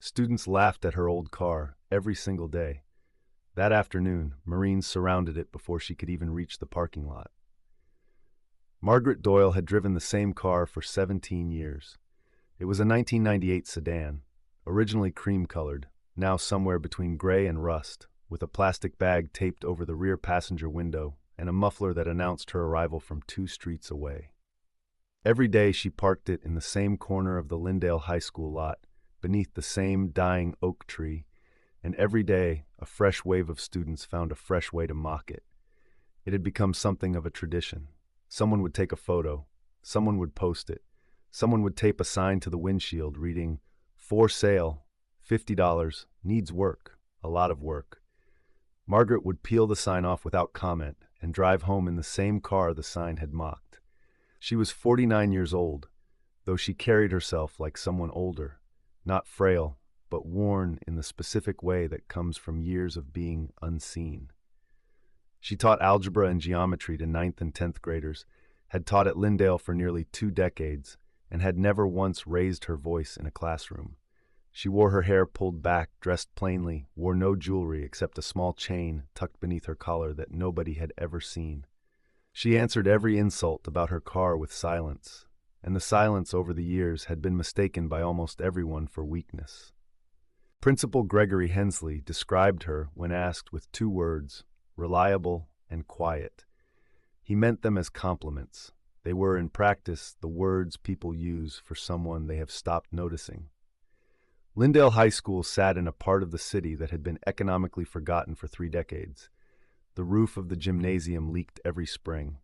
Students laughed at her old car every single day. That afternoon, Marines surrounded it before she could even reach the parking lot. Margaret Doyle had driven the same car for 17 years. It was a 1998 sedan, originally cream-colored, now somewhere between gray and rust, with a plastic bag taped over the rear passenger window and a muffler that announced her arrival from 2 streets away. Every day she parked it in the same corner of the Lyndale High School lot, beneath the same dying oak tree, and every day a fresh wave of students found a fresh way to mock it. It had become something of a tradition. Someone would take a photo, someone would post it, someone would tape a sign to the windshield reading, "For sale, $50, needs work, a lot of work." Margaret would peel the sign off without comment and drive home in the same car the sign had mocked. She was 49 years old, though she carried herself like someone older, not frail, but worn in the specific way that comes from years of being unseen. She taught algebra and geometry to 9th and 10th graders, had taught at Lyndale for nearly 2 decades, and had never once raised her voice in a classroom. She wore her hair pulled back, dressed plainly, wore no jewelry except a small chain tucked beneath her collar that nobody had ever seen. She answered every insult about her car with silence, and the silence over the years had been mistaken by almost everyone for weakness. Principal Gregory Hensley described her when asked with 2 words, reliable and quiet. He meant them as compliments. They were, in practice, the words people use for someone they have stopped noticing. Lyndale High School sat in a part of the city that had been economically forgotten for 3 decades. The roof of the gymnasium leaked every spring.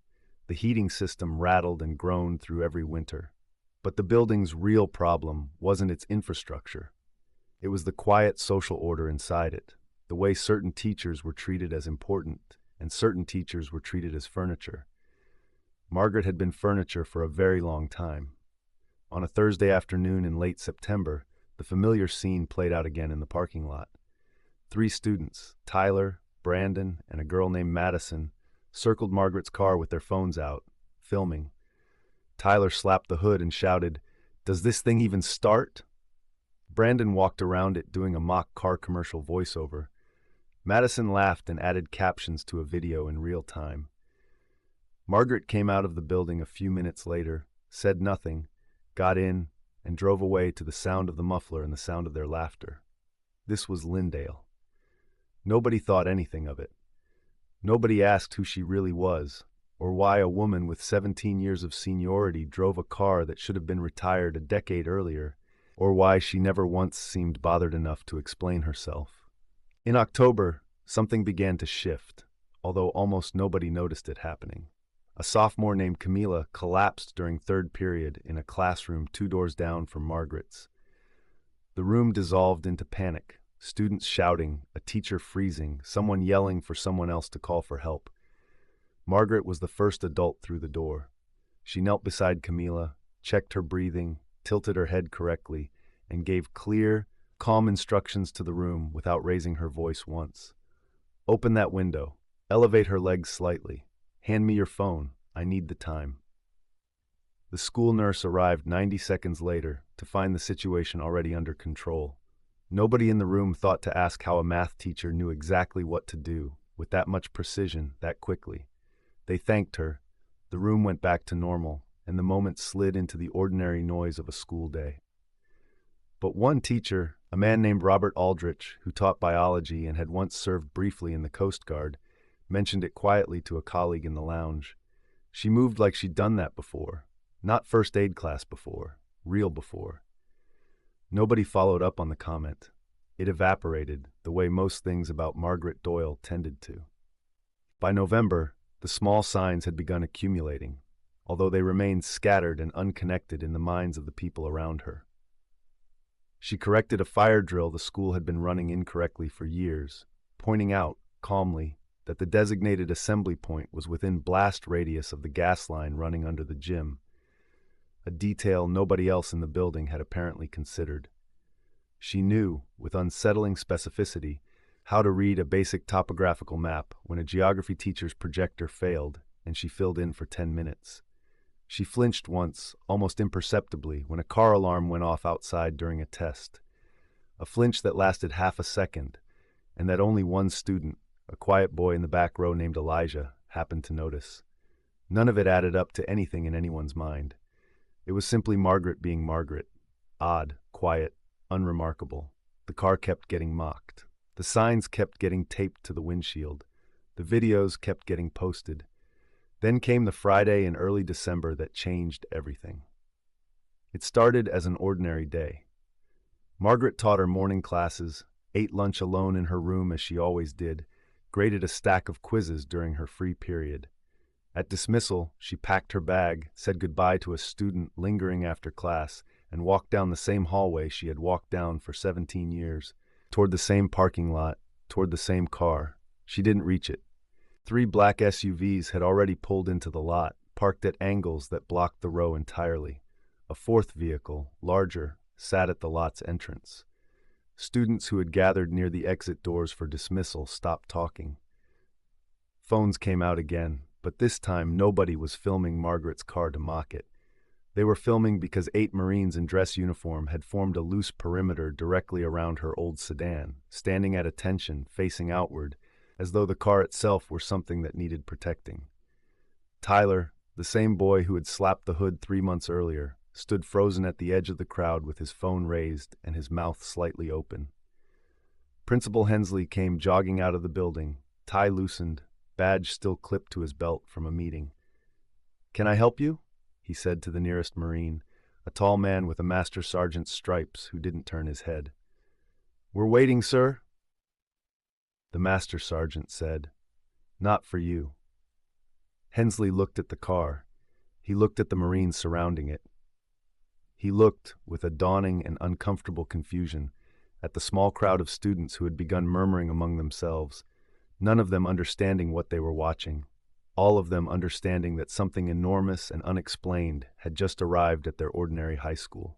The heating system rattled and groaned through every winter. But the building's real problem wasn't its infrastructure. It was the quiet social order inside it, the way certain teachers were treated as important and certain teachers were treated as furniture. Margaret had been furniture for a very long time. On a Thursday afternoon in late September, the familiar scene played out again in the parking lot. 3 students, Tyler, Brandon, and a girl named Madison, circled Margaret's car with their phones out, filming. Tyler slapped the hood and shouted, "Does this thing even start?" Brandon walked around it doing a mock car commercial voiceover. Madison laughed and added captions to a video in real time. Margaret came out of the building a few minutes later, said nothing, got in, and drove away to the sound of the muffler and the sound of their laughter. This was Lyndale. Nobody thought anything of it. Nobody asked who she really was, or why a woman with 17 years of seniority drove a car that should have been retired a decade earlier, or why she never once seemed bothered enough to explain herself. In October, something began to shift, although almost nobody noticed it happening. A sophomore named Camila collapsed during 3rd period in a classroom 2 doors down from Margaret's. The room dissolved into panic, students shouting, a teacher freezing, someone yelling for someone else to call for help. Margaret was the first adult through the door. She knelt beside Camila, checked her breathing, tilted her head correctly, and gave clear, calm instructions to the room without raising her voice once. "Open that window. Elevate her legs slightly. Hand me your phone. I need the time." The school nurse arrived 90 seconds later to find the situation already under control. Nobody in the room thought to ask how a math teacher knew exactly what to do, with that much precision, that quickly. They thanked her, the room went back to normal, and the moment slid into the ordinary noise of a school day. But one teacher, a man named Robert Aldrich, who taught biology and had once served briefly in the Coast Guard, mentioned it quietly to a colleague in the lounge. She moved like she'd done that before, not first aid class before, real before. Nobody followed up on the comment. It evaporated, the way most things about Margaret Doyle tended to. By November, the small signs had begun accumulating, although they remained scattered and unconnected in the minds of the people around her. She corrected a fire drill the school had been running incorrectly for years, pointing out, calmly, that the designated assembly point was within blast radius of the gas line running under the gym, a detail nobody else in the building had apparently considered. She knew, with unsettling specificity, how to read a basic topographical map when a geography teacher's projector failed and she filled in for 10 minutes. She flinched once, almost imperceptibly, when a car alarm went off outside during a test. a flinch that lasted half a second, and that only one student, a quiet boy in the back row named Elijah, happened to notice. None of it added up to anything in anyone's mind. It was simply Margaret being Margaret. Odd, quiet, unremarkable. The car kept getting mocked. The signs kept getting taped to the windshield. The videos kept getting posted. Then came the Friday in early December that changed everything. It started as an ordinary day. Margaret taught her morning classes, ate lunch alone in her room as she always did, graded a stack of quizzes during her free period. At dismissal, she packed her bag, said goodbye to a student lingering after class, and walked down the same hallway she had walked down for 17 years, toward the same parking lot, toward the same car. She didn't reach it. 3 black SUVs had already pulled into the lot, parked at angles that blocked the row entirely. A 4th vehicle, larger, sat at the lot's entrance. Students who had gathered near the exit doors for dismissal stopped talking. Phones came out again, but this time nobody was filming Margaret's car to mock it. They were filming because 8 Marines in dress uniform had formed a loose perimeter directly around her old sedan, standing at attention, facing outward, as though the car itself were something that needed protecting. Tyler, the same boy who had slapped the hood 3 months earlier, stood frozen at the edge of the crowd with his phone raised and his mouth slightly open. Principal Hensley came jogging out of the building, tie loosened, badge still clipped to his belt from a meeting. "Can I help you?" he said to the nearest Marine, a tall man with a master sergeant's stripes who didn't turn his head. "We're waiting, sir." The master sergeant said, "Not for you." Hensley looked at the car. He looked at the Marines surrounding it. He looked, with a dawning and uncomfortable confusion, at the small crowd of students who had begun murmuring among themselves, none of them understanding what they were watching, all of them understanding that something enormous and unexplained had just arrived at their ordinary high school.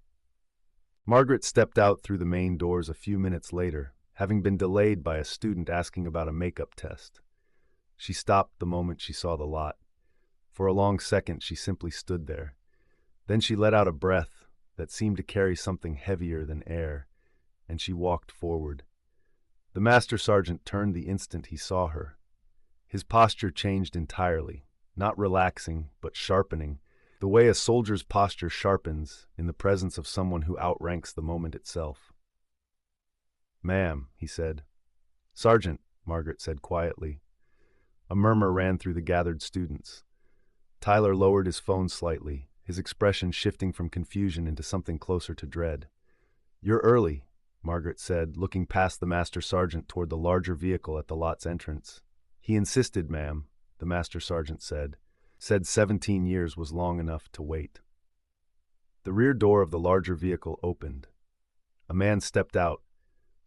Margaret stepped out through the main doors a few minutes later, having been delayed by a student asking about a makeup test. She stopped the moment she saw the lot. For a long second she simply stood there. Then she let out a breath that seemed to carry something heavier than air, and she walked forward. The master sergeant turned the instant he saw her. His posture changed entirely, not relaxing, but sharpening, the way a soldier's posture sharpens in the presence of someone who outranks the moment itself. "Ma'am," he said. "Sergeant," Margaret said quietly. A murmur ran through the gathered students. Tyler lowered his phone slightly, his expression shifting from confusion into something closer to dread. "You're early," Margaret said, looking past the master sergeant toward the larger vehicle at the lot's entrance. "He insisted, ma'am," the master sergeant said 17 years was long enough to wait. The rear door of the larger vehicle opened. A man stepped out,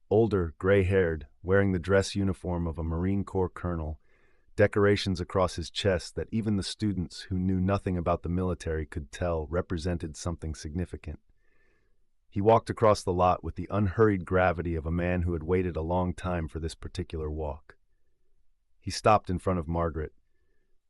older, gray-haired, wearing the dress uniform of a Marine Corps colonel, decorations across his chest that even the students who knew nothing about the military could tell represented something significant. He walked across the lot with the unhurried gravity of a man who had waited a long time for this particular walk. He stopped in front of Margaret.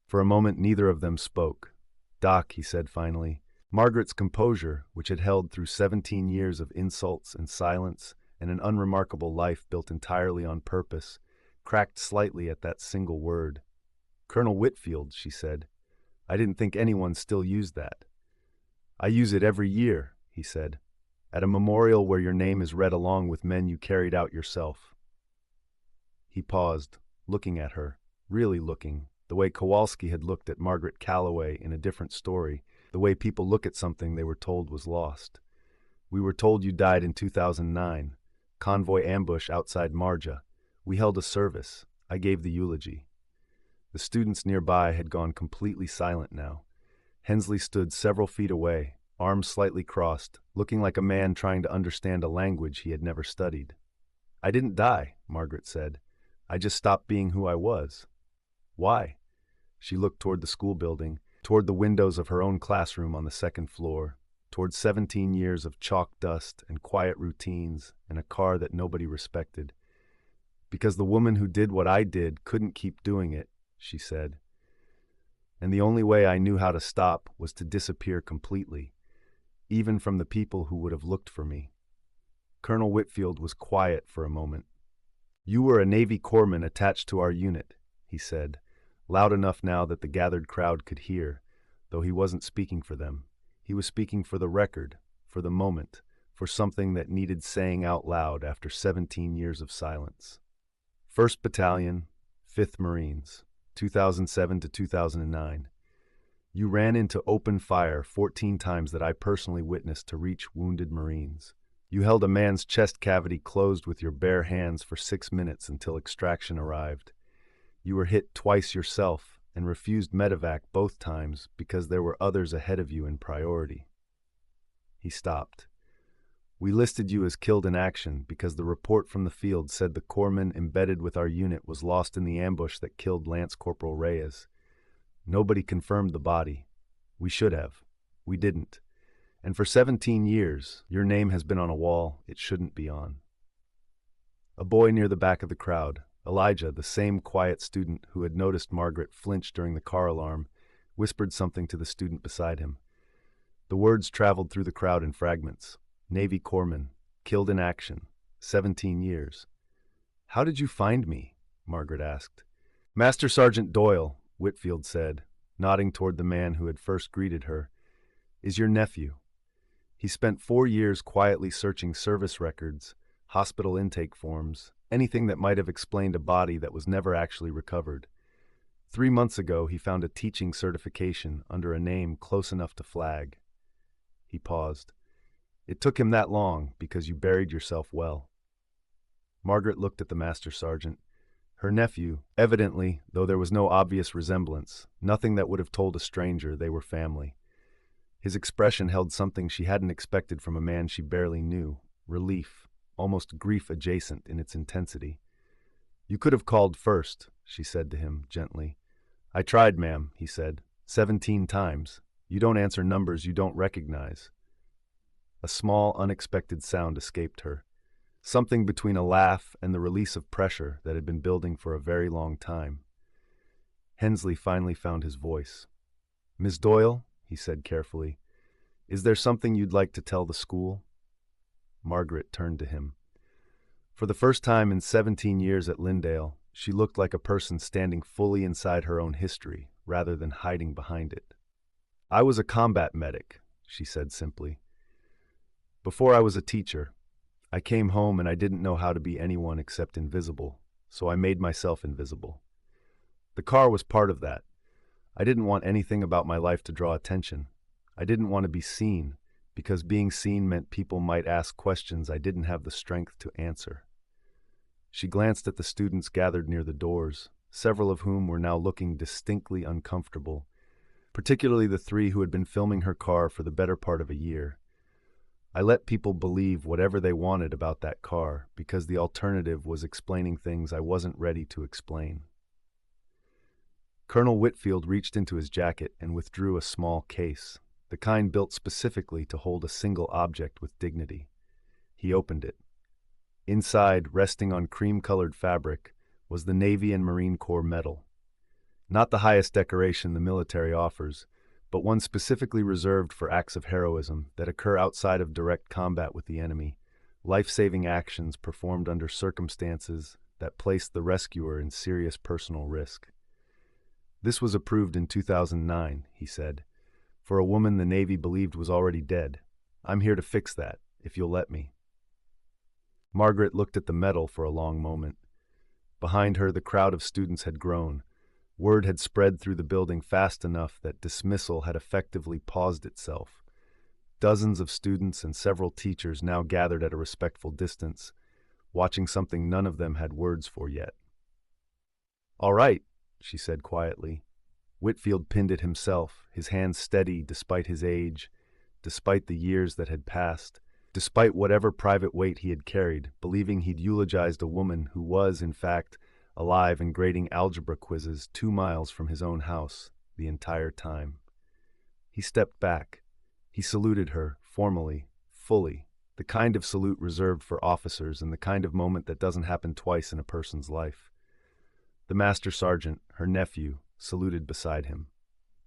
For a moment neither of them spoke. "Doc," he said finally. Margaret's composure, which had held through 17 years of insults and silence and an unremarkable life built entirely on purpose, cracked slightly at that single word. "Colonel Whitfield," she said. "I didn't think anyone still used that." "I use it every year," he said, "at a memorial where your name is read along with men you carried out yourself." He paused, looking at her, really looking, the way Kowalski had looked at Margaret Calloway in A Different Story, the way people look at something they were told was lost. "We were told you died in 2009. Convoy ambush outside Marja. We held a service. I gave the eulogy." The students nearby had gone completely silent now. Hensley stood several feet away, arms slightly crossed, looking like a man trying to understand a language he had never studied. "I didn't die," Margaret said. "I just stopped being who I was." "Why?" She looked toward the school building, toward the windows of her own classroom on the 2nd floor, toward 17 years of chalk dust and quiet routines and a car that nobody respected. "Because the woman who did what I did couldn't keep doing it," she said. "And the only way I knew how to stop was to disappear completely, even from the people who would have looked for me." Colonel Whitfield was quiet for a moment. "You were a Navy corpsman attached to our unit," he said, loud enough now that the gathered crowd could hear, though he wasn't speaking for them. He was speaking for the record, for the moment, for something that needed saying out loud after 17 years of silence. 1st Battalion, 5th Marines, 2007 to 2009. You ran into open fire 14 times that I personally witnessed to reach wounded Marines. You held a man's chest cavity closed with your bare hands for 6 minutes until extraction arrived. You were hit twice yourself and refused medevac both times because there were others ahead of you in priority. He stopped. We listed you as killed in action because the report from the field said the corpsman embedded with our unit was lost in the ambush that killed Lance Corporal Reyes. Nobody confirmed the body. We should have. We didn't. And for 17 years, your name has been on a wall it shouldn't be on. A boy near the back of the crowd, Elijah, the same quiet student who had noticed Margaret flinch during the car alarm, whispered something to the student beside him. The words traveled through the crowd in fragments. Navy corpsman, killed in action, 17 years. "How did you find me?" Margaret asked. "Master Sergeant Doyle," Whitfield said, nodding toward the man who had first greeted her, "is your nephew. He spent 4 years quietly searching service records, hospital intake forms, anything that might have explained a body that was never actually recovered. 3 months ago, he found a teaching certification under a name close enough to flag." He paused. "It took him that long because you buried yourself well." Margaret looked at the master sergeant. Her nephew, evidently, though there was no obvious resemblance, nothing that would have told a stranger they were family. His expression held something she hadn't expected from a man she barely knew, relief, almost grief adjacent in its intensity. "You could have called first," she said to him, gently. "I tried, ma'am," he said, 17 times. "You don't answer numbers you don't recognize." A small, unexpected sound escaped her, something between a laugh and the release of pressure that had been building for a very long time. Hensley finally found his voice. "Miss Doyle," he said carefully, "is there something you'd like to tell the school?" Margaret turned to him. For the first time in 17 years at Lyndale, she looked like a person standing fully inside her own history, rather than hiding behind it. "I was a combat medic," she said simply. "Before I was a teacher, I came home and I didn't know how to be anyone except invisible, so I made myself invisible. The car was part of that. I didn't want anything about my life to draw attention. I didn't want to be seen, because being seen meant people might ask questions I didn't have the strength to answer." She glanced at the students gathered near the doors, several of whom were now looking distinctly uncomfortable, particularly the 3 who had been filming her car for the better part of a year. "I let people believe whatever they wanted about that car because the alternative was explaining things I wasn't ready to explain." Colonel Whitfield reached into his jacket and withdrew a small case, the kind built specifically to hold a single object with dignity. He opened it. Inside, resting on cream-colored fabric, was the Navy and Marine Corps medal. Not the highest decoration the military offers, but one specifically reserved for acts of heroism that occur outside of direct combat with the enemy, life-saving actions performed under circumstances that placed the rescuer in serious personal risk. "This was approved in 2009, he said, for a woman the Navy believed was already dead. I'm here to fix that, if you'll let me." Margaret looked at the medal for a long moment. Behind her, the crowd of students had grown. Word had spread through the building fast enough that dismissal had effectively paused itself. Dozens of students and several teachers now gathered at a respectful distance, watching something none of them had words for yet. "All right," she said quietly. Whitfield pinned it himself, his hands steady despite his age, despite the years that had passed, despite whatever private weight he had carried, believing he'd eulogized a woman who was, in fact, alive and grading algebra quizzes 2 miles from his own house the entire time. He stepped back. He saluted her, formally, fully, the kind of salute reserved for officers and the kind of moment that doesn't happen twice in a person's life. The master sergeant, her nephew, saluted beside him.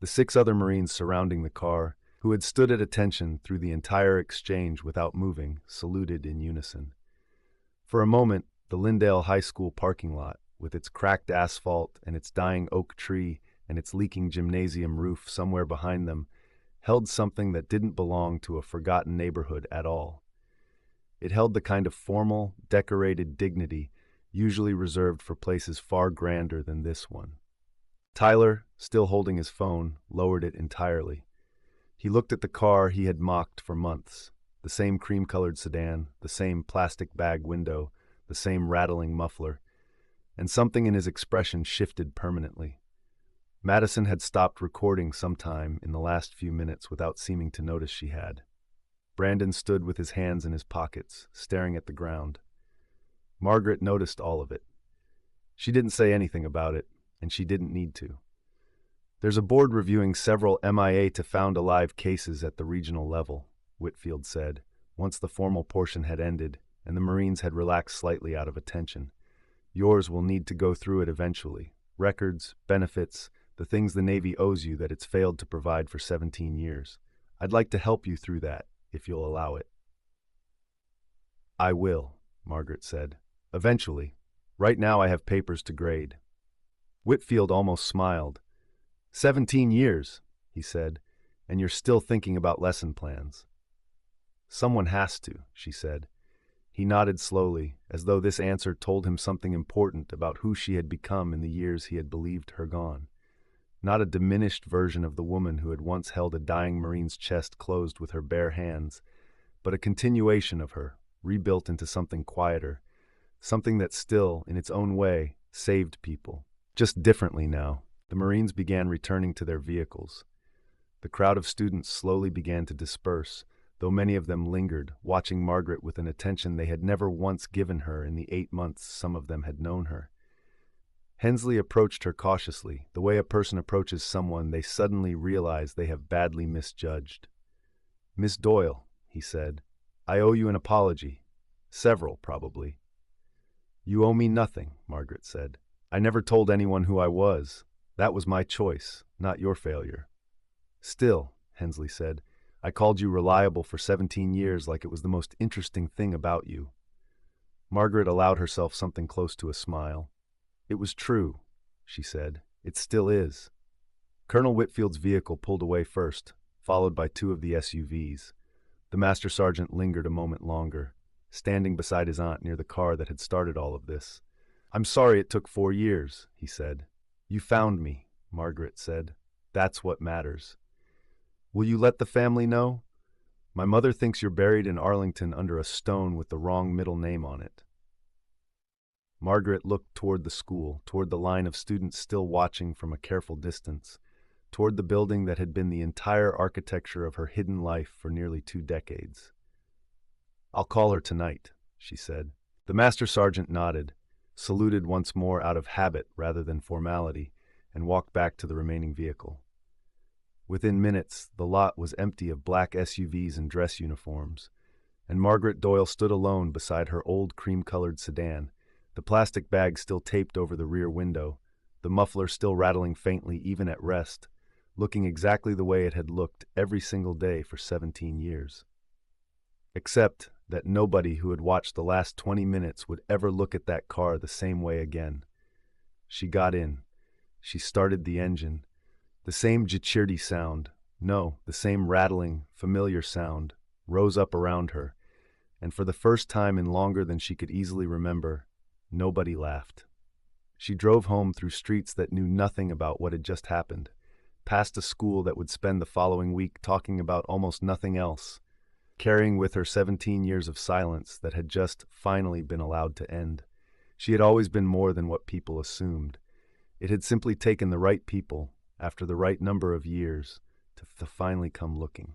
The 6 other Marines surrounding the car, who had stood at attention through the entire exchange without moving, saluted in unison. For a moment, the Lindale High School parking lot, with its cracked asphalt and its dying oak tree and its leaking gymnasium roof somewhere behind them, held something that didn't belong to a forgotten neighborhood at all. It held the kind of formal, decorated dignity usually reserved for places far grander than this one. Tyler, still holding his phone, lowered it entirely. He looked at the car he had mocked for months, the same cream-colored sedan, the same plastic bag window, the same rattling muffler, and something in his expression shifted permanently. Madison had stopped recording sometime in the last few minutes without seeming to notice she had. Brandon stood with his hands in his pockets, staring at the ground. Margaret noticed all of it. She didn't say anything about it, and she didn't need to. There's a board reviewing several MIA to found alive cases at the regional level, Whitfield said, once the formal portion had ended and the Marines had relaxed slightly out of attention. Yours will need to go through it eventually. Records, benefits, the things the Navy owes you that it's failed to provide for 17 years. I'd like to help you through that, if you'll allow it. I will, Margaret said. Eventually. Right now I have papers to grade. Whitfield almost smiled. 17 years, he said, and you're still thinking about lesson plans. Someone has to, she said. He nodded slowly, as though this answer told him something important about who she had become in the years he had believed her gone. Not a diminished version of the woman who had once held a dying Marine's chest closed with her bare hands, but a continuation of her, rebuilt into something quieter, something that still, in its own way, saved people. Just differently now, the Marines began returning to their vehicles. The crowd of students slowly began to disperse, though many of them lingered, watching Margaret with an attention they had never once given her in the 8 months some of them had known her. Hensley approached her cautiously, the way a person approaches someone they suddenly realize they have badly misjudged. "Miss Doyle," he said, "I owe you an apology. Several, probably." "You owe me nothing," Margaret said. "I never told anyone who I was. That was my choice, not your failure." "Still," Hensley said, "I called you reliable for 17 years like it was the most interesting thing about you." Margaret allowed herself something close to a smile. "It was true," she said. "It still is." Colonel Whitfield's vehicle pulled away first, followed by 2 of the SUVs. The master sergeant lingered a moment longer, standing beside his aunt near the car that had started all of this. "I'm sorry it took 4 years," he said. "You found me," Margaret said. "That's what matters. Will you let the family know? My mother thinks you're buried in Arlington under a stone with the wrong middle name on it." Margaret looked toward the school, toward the line of students still watching from a careful distance, toward the building that had been the entire architecture of her hidden life for nearly 2 decades. "I'll call her tonight," she said. The master sergeant nodded, saluted once more out of habit rather than formality, and walked back to the remaining vehicle. Within minutes, the lot was empty of black SUVs and dress uniforms, and Margaret Doyle stood alone beside her old cream-colored sedan, the plastic bag still taped over the rear window, the muffler still rattling faintly even at rest, looking exactly the way it had looked every single day for 17 years. Except that nobody who had watched the last 20 minutes would ever look at that car the same way again. She got in. She started the engine. The same jichirdy sound, no, the same rattling, familiar sound, rose up around her, and for the first time in longer than she could easily remember, nobody laughed. She drove home through streets that knew nothing about what had just happened, past a school that would spend the following week talking about almost nothing else, carrying with her 17 years of silence that had just finally been allowed to end. She had always been more than what people assumed. It had simply taken the right people, after the right number of years, to finally come looking.